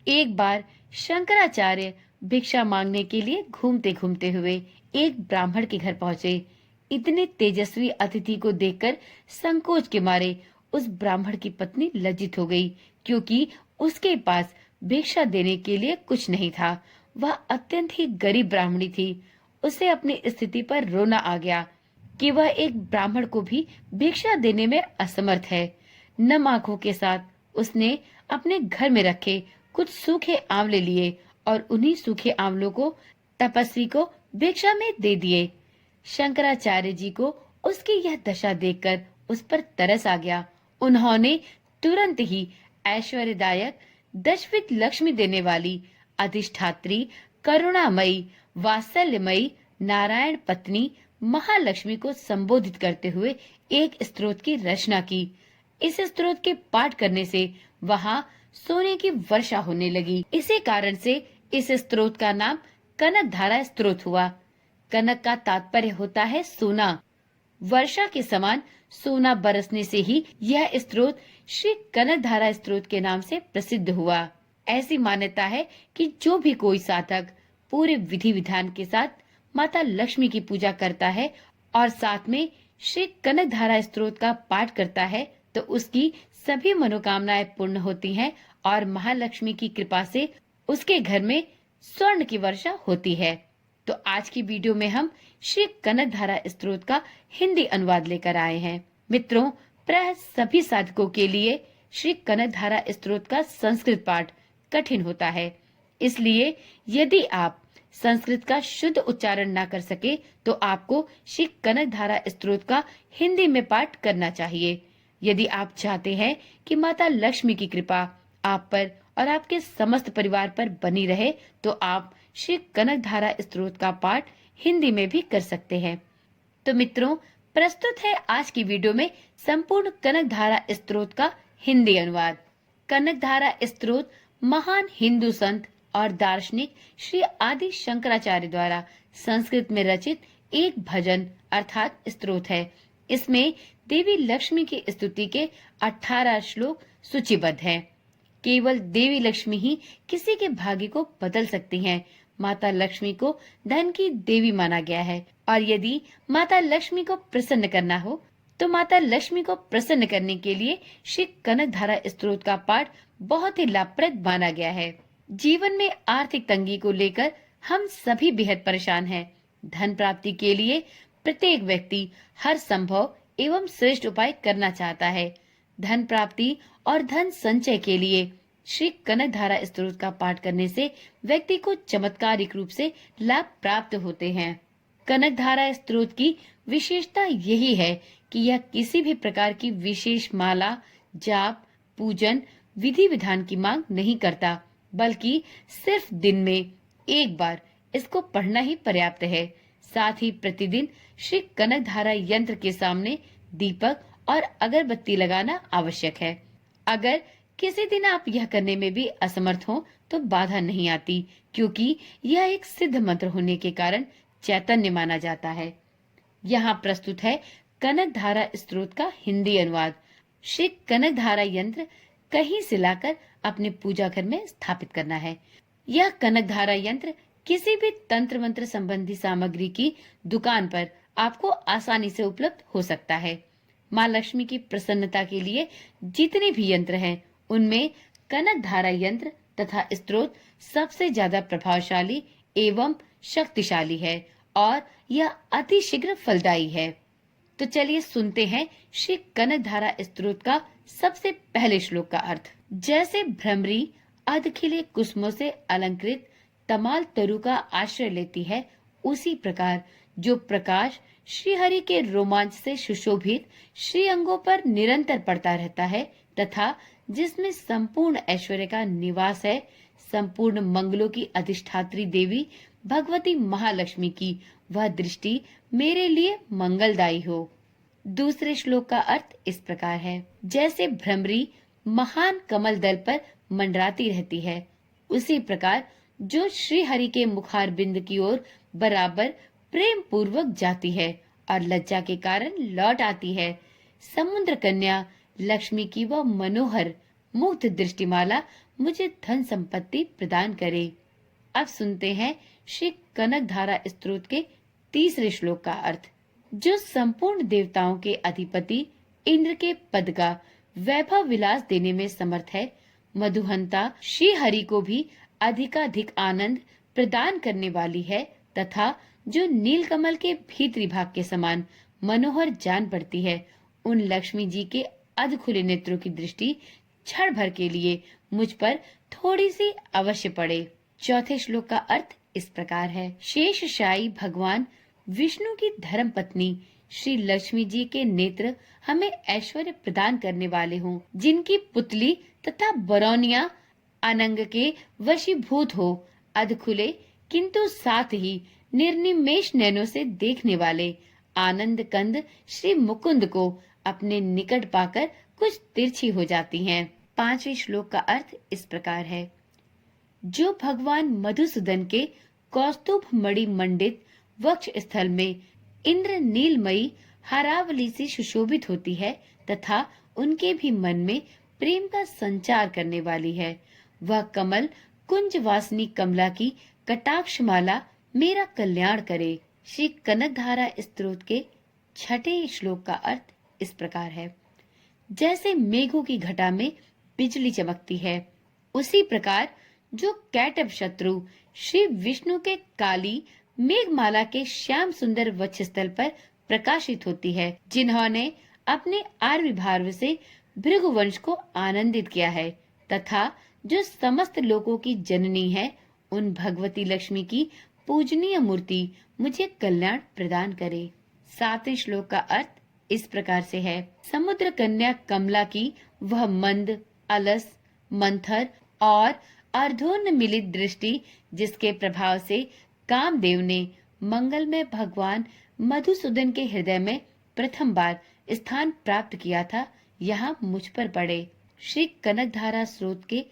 एक बार शंकराचार्य भिक्षा मांगने के लिए घूमते घूमते हुए एक ब्राह्मण के घर पहुंचे। इतने तेजस्वी अतिथि को देखकर संकोच के मारे उस ब्राह्मण की पत्नी लज्जित हो गई, क्योंकि उसके पास भिक्षा देने के लिए कुछ नहीं था। वह अत्यंत ही गरीब ब्राह्मणी थी। उसे अपनी स्थिति पर रोना आ गया कि वह एक ब्राह्मण को भी भिक्षा देने में असमर्थ है। नम आंखों के साथ उसने अपने घर में रखे कुछ सूखे आंवले लिए और उन्हीं सूखे आंवलों को तपस्वी को भिक्षा में दे दिए। शंकराचार्य जी को उसकी यह दशा देखकर उस पर तरस आ गया। उन्होंने तुरंत ही ऐश्वर्यदायक, दशविध लक्ष्मी देने वाली, अधिष्ठात्री, करुणामयी, वात्सल्यमयी नारायण पत्नी महालक्ष्मी को संबोधित करते हुए एक स्तोत्र की रचना की। इस स्तोत्र के पाठ करने से वहां सोने की वर्षा होने लगी। इसी कारण से इस स्तोत्र का नाम कनक धारा स्तोत्र हुआ। कनक का तात्पर्य होता है सोना। वर्षा के समान सोना बरसने से ही यह स्तोत्र श्री कनक धारा स्तोत्र के नाम से प्रसिद्ध हुआ। ऐसी मान्यता है कि जो भी कोई साधक पूरे विधि विधान के साथ माता लक्ष्मी की पूजा करता है और साथ में श्री कनक धारा स्तोत्र का पाठ करता है तो उसकी सभी मनोकामनाएं पूर्ण होती हैं और महालक्ष्मी की कृपा से उसके घर में स्वर्ण की वर्षा होती है। तो आज की वीडियो में हम श्री कनक धारा स्तोत्र का हिंदी अनुवाद लेकर आए हैं। मित्रों, प्राय सभी साधकों के लिए श्री कनक धारा स्तोत्र का संस्कृत पाठ कठिन होता है। इसलिए यदि आप संस्कृत का शुद्ध उच्चारण ना कर सके तो आपको श्री कनक धारा स्तोत्र का हिंदी में पाठ करना चाहिए। यदि आप चाहते हैं कि माता लक्ष्मी की कृपा आप पर और आपके समस्त परिवार पर बनी रहे तो आप श्री कनक धारा स्तोत्र का पाठ हिंदी में भी कर सकते हैं। तो मित्रों, प्रस्तुत है आज की वीडियो में संपूर्ण कनक धारा स्तोत्र का हिंदी अनुवाद। कनक धारा स्तोत्र महान हिंदू संत और दार्शनिक श्री आदि शंकराचार्य द्वारा संस्कृत में रचित एक भजन अर्थात स्तोत्र है। इसमें देवी लक्ष्मी की स्तुति के 18 श्लोक सूचीबद्ध हैं। केवल देवी लक्ष्मी ही किसी के भाग्य को बदल सकती हैं। माता लक्ष्मी को धन की देवी माना गया है और यदि माता लक्ष्मी को प्रसन्न करना हो तो माता लक्ष्मी को प्रसन्न करने के लिए श्री कनक धारा स्तोत्र का पाठ बहुत ही लाभप्रद माना गया है। जीवन में आर्थिक तंगी को लेकर हम सभी बेहद परेशान हैं। धन प्राप्ति के लिए प्रत्येक व्यक्ति हर संभव एवं श्रेष्ठ उपाय करना चाहता है। धन प्राप्ति और धन संचय के लिए श्री कनक धारा स्तोत्र का पाठ करने से व्यक्ति को चमत्कारिक रूप से लाभ प्राप्त होते हैं। कनक धारा स्तोत्र की विशेषता यही है कि यह किसी भी प्रकार की विशेष माला, जाप, पूजन, विधि विधान की मांग नहीं करता, बल्कि सिर्फ दिन में एक बार इसको पढ़ना ही पर्याप्त है। साथ ही प्रतिदिन श्री कनक धारा यंत्र के सामने दीपक और अगरबत्ती लगाना आवश्यक है। अगर किसी दिन आप यह करने में भी असमर्थ हो तो बाधा नहीं आती, क्योंकि यह एक सिद्ध मंत्र होने के कारण चैतन्य माना जाता है। यहाँ प्रस्तुत है कनक धारा स्तोत्र का हिंदी अनुवाद। श्री कनक धारा यंत्र कहीं से लाकर अपने पूजा घर में स्थापित करना है। यह कनक धारा यंत्र किसी भी तंत्र मंत्र संबंधी सामग्री की दुकान पर आपको आसानी से उपलब्ध हो सकता है। माँ लक्ष्मी की प्रसन्नता के लिए जितने भी यंत्र हैं, उनमें कनक धारा यंत्र तथा स्तोत्र सबसे ज्यादा प्रभावशाली एवं शक्तिशाली है और यह अति शीघ्र फलदायी है। तो चलिए सुनते हैं श्री कनक धारा स्तोत्र का सबसे पहले श्लोक का अर्थ। जैसे भ्रमरी अधखिले कुसुमों से अलंकृत तमाल तरु का आश्रय लेती है, उसी प्रकार जो प्रकाश श्री हरि के रोमांच से सुशोभित श्री अंगों पर निरंतर पड़ता रहता है तथा जिसमें संपूर्ण ऐश्वर्य का निवास है, संपूर्ण मंगलों की अधिष्ठात्री देवी भगवती महालक्ष्मी की वह दृष्टि मेरे लिए मंगलदायी हो। दूसरे श्लोक का अर्थ इस प्रकार है। जैसे भ्रमरी महान कमल दल पर मंडराती रहती है, उसी प्रकार जो श्री हरि के मुखार बिंद की ओर बराबर प्रेम पूर्वक जाती है और लज्जा के कारण लौट आती है, समुद्र कन्या लक्ष्मी की वह मनोहर मुग्ध दृष्टिमाला मुझे धन संपत्ति प्रदान करे। अब सुनते हैं श्री कनकधारा स्तोत्र के तीसरे श्लोक का अर्थ। जो संपूर्ण देवताओं के अधिपति इंद्र के पद का वैभव विलास देने में समर्थ है, मधुहंता श्री हरि को भी अधिकाधिक आनंद प्रदान करने वाली है, तथा जो नीलकमल के भीतरी भाग के समान मनोहर जान पड़ती है, उन लक्ष्मी जी के अध खुले नेत्रों की दृष्टि क्षण भर के लिए मुझ पर थोड़ी सी अवश्य पड़े। चौथे श्लोक का अर्थ इस प्रकार है। शेषशायी भगवान विष्णु की धर्म पत्नी श्री लक्ष्मी जी के नेत्र हमें ऐश्वर्य प्रदान करने वाले हों, जिनकी पुतली तथा बरौनिया अनंग के वशीभूत हो, अध खुले किंतु साथ ही निर्निमेष नैनों से देखने वाले आनंद कंद श्री मुकुंद को अपने निकट पाकर कुछ तिरछी हो जाती हैं। पांचवें श्लोक का अर्थ इस प्रकार है। जो भगवान मधुसूदन के कौस्तुभ मणि मंडित वक्ष स्थल में इंद्र नीलमयी हरावली से सुशोभित होती है, तथा उनके भी मन में प्रेम का संचार करने वाली है, वह कमल कुंज वासनी कमला की कटाक्षमाला मेरा कल्याण करे। श्री कनकधारा स्तोत्र के छठे श्लोक का अर्थ इस प्रकार है। जैसे मेघों की घटा में बिजली चमकती है, उसी प्रकार जो कैटभ शत्रु श्री विष्णु के काली मेघमाला के श्याम सुंदर वक्षस्थल पर प्रकाशित होती है, जिन्होंने अपने आर्विभार्व से भृगुवंश को आनंदित किया है, तथा जो समस्त लोकों की जननी है, उन भगवती लक्ष्मी की पूजनीय मूर्ति मुझे कल्याण प्रदान करे। सातवें श्लोक का अर्थ इस प्रकार से है। समुद्र कन्या कमला की वह मंद, अलस, मंथर और अर्धोन्मिलित दृष्टि, जिसके प्रभाव से कामदेव ने मंगलमय भगवान मधुसूदन के हृदय में प्रथम बार स्थान प्राप्त किया था, यहाँ मुझ पर पड़े। श्री कनकधारा स्रोत के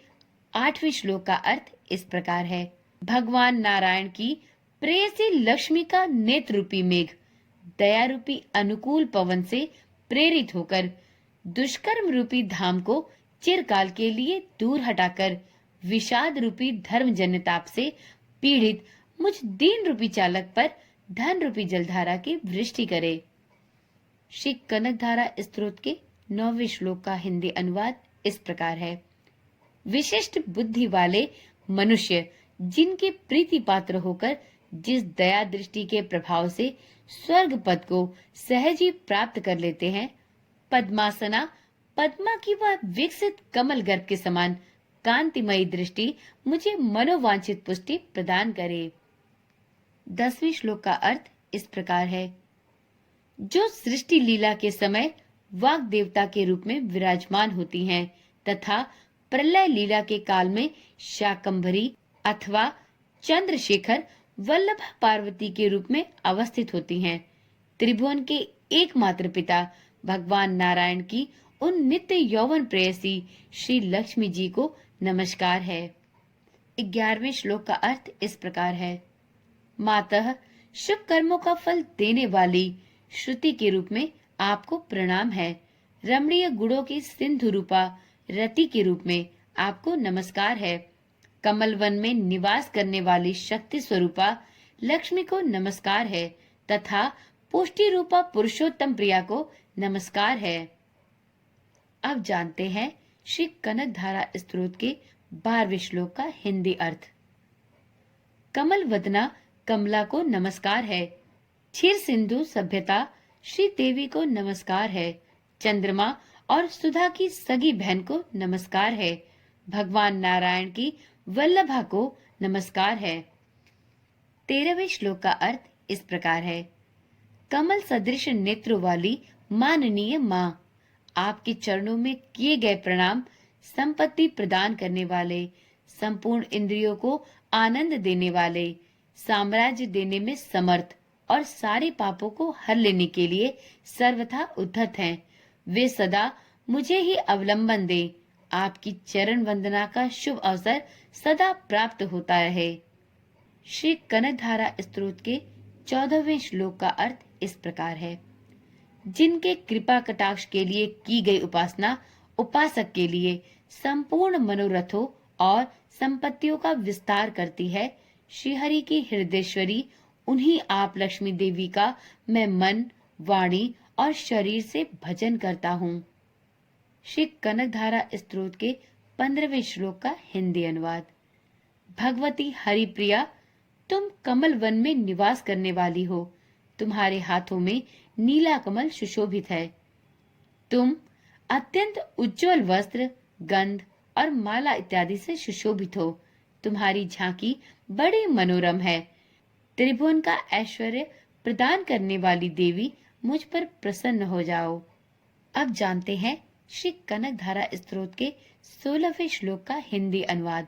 आठवें श्लोक का अर्थ इस प्रकार है। भगवान नारायण की प्रेयसी लक्ष्मी का नेत्र रूपी मेघ दया रूपी अनुकूल पवन से प्रेरित होकर दुष्कर्म रूपी धाम को चिरकाल के लिए दूर हटाकर विषाद रूपी धर्मजन्य ताप से पीड़ित मुझ दीन रूपी चालक पर धन रूपी जलधारा की वृष्टि करे। श्री कनकधारा स्तोत्र के 9वें श्लोक का हिंदी अनुवाद इस प्रकार है। विशिष्ट बुद्धि वाले मनुष्य जिनके प्रीति पात्र होकर जिस दया दृष्टि के प्रभाव से स्वर्ग पद को सहज ही प्राप्त कर लेते हैं, पद्मासना पद्मा की वह विकसित कमल गर्भ के समान कांतिमयी दृष्टि मुझे मनोवांछित पुष्टि प्रदान करे। 10वें श्लोक का अर्थ इस प्रकार है। जो सृष्टि लीला के समय वाग देवता के रूप में विराजमान होती हैं, तथा प्रलय लीला के काल में शाकंभरी अथवा चंद्रशेखर वल्लभ पार्वती के रूप में अवस्थित होती हैं। त्रिभुवन के एकमात्र पिता भगवान नारायण की उन नित्य यौवन प्रेयसी श्री लक्ष्मी जी को नमस्कार है। 11वें श्लोक का अर्थ इस प्रकार है। मातः शुभ कर्मों का फल देने वाली श्रुति के रूप में आपको प्रणाम है। रमणीय गुणों की सिंधु रूपा रति के रूप में आपको नमस्कार है। कमल वन में निवास करने वाली शक्ति स्वरूपा लक्ष्मी को नमस्कार है, तथा पुष्टि रूपा पुरुषोत्तम प्रिया को नमस्कार है। अब जानते हैं श्री कनकधारा स्तोत्र के 12वें श्लोक का हिंदी अर्थ। कमल वदना कमला को नमस्कार है। क्षीर सिंधु सभ्यता श्री देवी को नमस्कार है। चंद्रमा और सुधा की सगी बहन को नमस्कार है। भगवान नारायण की वल्लभा को नमस्कार है। 13वें श्लोक का अर्थ इस प्रकार है। कमल सदृश नेत्रों वाली माननीय माँ, आपके चरणों में किए गए प्रणाम संपत्ति प्रदान करने वाले, संपूर्ण इंद्रियों को आनंद देने वाले, साम्राज्य देने में समर्थ और सारे पापों को हर लेने के लिए सर्वथा उद्धत हैं। वे सदा मुझे ही अवलंबन दे। आपकी चरण वंदना का शुभ अवसर सदा प्राप्त होता रहे। श्री कनकधारा स्तोत्र के 14वें श्लोक का अर्थ इस प्रकार है। जिनके कृपा कटाक्ष के लिए की गई उपासना उपासक के लिए संपूर्ण मनोरथों और संपत्तियों का विस्तार करती है। श्रीहरि की हृदयेश्वरी उन्हीं आप लक्ष्मी देवी का मैं मन, वाणी और शरीर से भजन करता हूँ। श्री कनकधारा स्तोत्र के 15वें श्लोक का हिंदी अनुवाद। भगवती हरिप्रिया, तुम कमल वन में निवास करने वाली हो। तुम्हारे हाथों में नीला कमल सुशोभित है। तुम अत्यंत उज्जवल वस्त्र, गंध और माला इत्यादि से सुशोभित हो। तुम्हारी झांकी बड़ी मनोरम है। त्रिभुवन का ऐश्वर्य प्रदान करने वाली देवी, मुझ पर प्रसन्न हो जाओ। अब जानते हैं श्री कनकधारा स्तोत्र के 16वें श्लोक का हिंदी अनुवाद।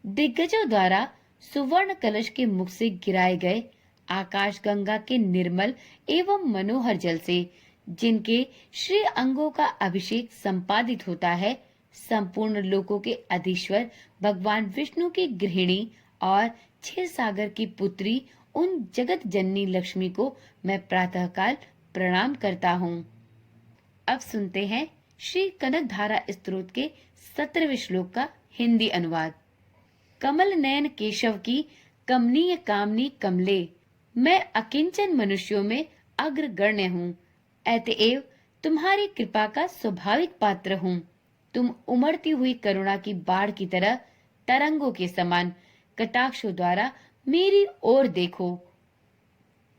दिग्गजों द्वारा सुवर्ण कलश के मुख से गिराए गए आकाश गंगा के निर्मल एवं मनोहर जल से, जिनके श्री अंगों का अभिषेक संपादित होता है, संपूर्ण लोकों के अधीश्वर भगवान विष्णु की गृहिणी और क्षीर सागर की पुत्री उन जगत जननी लक्ष्मी को मैं प्रातःकाल प्रणाम करता हूँ। अब सुनते हैं श्री कनकधारा स्तोत्र के 17वें श्लोक का हिंदी अनुवाद। कमल नयन केशव की कमनीय कामनी कमले, मैं अकिंचन मनुष्यों में अग्रगण्य हूँ। अतएव तुम्हारी कृपा का स्वाभाविक पात्र हूँ। तुम उमड़ती हुई करुणा की बाढ़ की तरह तरंगों के समान कटाक्षों द्वारा मेरी ओर देखो।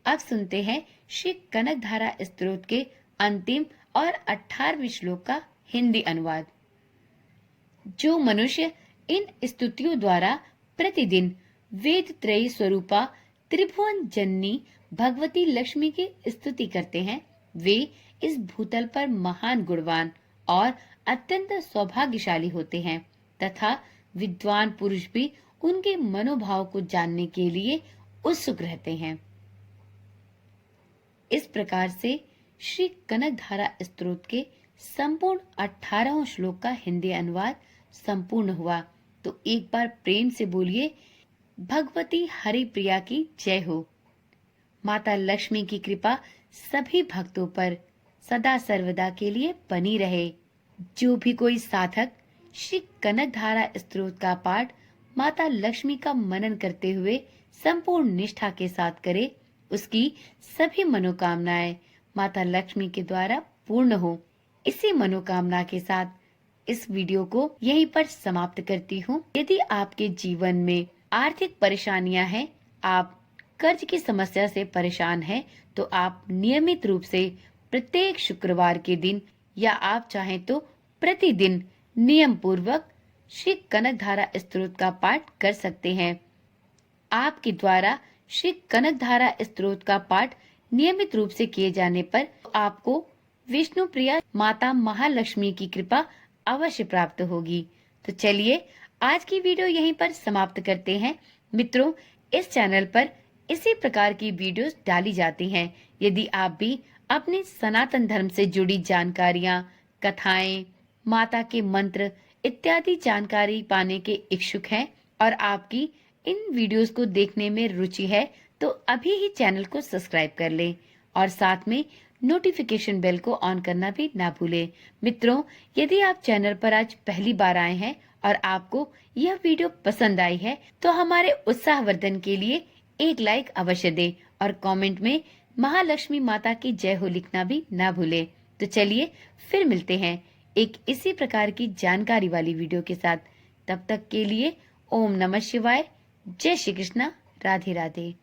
अब सुनते हैं श्री कनकधारा स्तोत्र के अंतिम और 18वें श्लोक का हिंदी अनुवाद। जो मनुष्य इन स्तुतियों द्वारा प्रतिदिन वेद त्रयी स्वरूपा त्रिभुवन जननी भगवती लक्ष्मी की स्तुति करते हैं, वे इस भूतल पर महान गुणवान और अत्यंत सौभाग्यशाली होते हैं तथा विद्वान पुरुष भी उनके मनोभाव को जानने के लिए उत्सुक रहते हैं। इस प्रकार से श्री कनकधारा स्तोत्र के संपूर्ण 18वें श्लोक का हिंदी अनुवाद संपूर्ण हुआ। तो एक बार प्रेम से बोलिए, भगवती हरिप्रिया की जय हो। माता लक्ष्मी की कृपा सभी भक्तों पर सदा सर्वदा के लिए बनी रहे। जो भी कोई साधक श्री कनकधारा स्तोत्र का पाठ माता लक्ष्मी का मनन करते हुए संपूर्ण निष्ठा के साथ करे, उसकी सभी मनोकामनाएं माता लक्ष्मी के द्वारा पूर्ण हो। इसी मनोकामना के साथ इस वीडियो को यहीं पर समाप्त करती हूँ। यदि आपके जीवन में आर्थिक परेशानियां हैं, आप कर्ज की समस्या से परेशान हैं, तो आप नियमित रूप से प्रत्येक शुक्रवार के दिन या आप चाहें तो प्रतिदिन नियम पूर्वक श्री कनकधारा स्तोत्र का पाठ कर सकते हैं। आपके द्वारा श्री कनकधारा स्तोत्र का पाठ नियमित रूप से किए जाने पर आपको विष्णु प्रिया माता महालक्ष्मी की कृपा अवश्य प्राप्त होगी। तो चलिए आज की वीडियो यहीं पर समाप्त करते हैं। मित्रों, इस चैनल पर इसी प्रकार की वीडियोस डाली जाती हैं। यदि आप भी अपने सनातन धर्म से जुड़ी जानकारियां, कथाएं, माता के मंत्र इत्यादि जानकारी पाने के इच्छुक हैं और आपकी इन वीडियोस को देखने में रुचि है, तो अभी ही चैनल को सब्सक्राइब कर लें और साथ में नोटिफिकेशन बेल को ऑन करना भी ना भूलें। मित्रों, यदि आप चैनल पर आज पहली बार आए हैं और आपको यह वीडियो पसंद आई है, तो हमारे उत्साहवर्धन के लिए एक लाइक अवश्य दें और कमेंट में महालक्ष्मी माता की जय हो लिखना भी ना भूलें। तो चलिए फिर मिलते हैं एक इसी प्रकार की जानकारी वाली वीडियो के साथ। तब तक के लिए ओम नमः शिवाय, जय श्री कृष्णा, राधे राधे।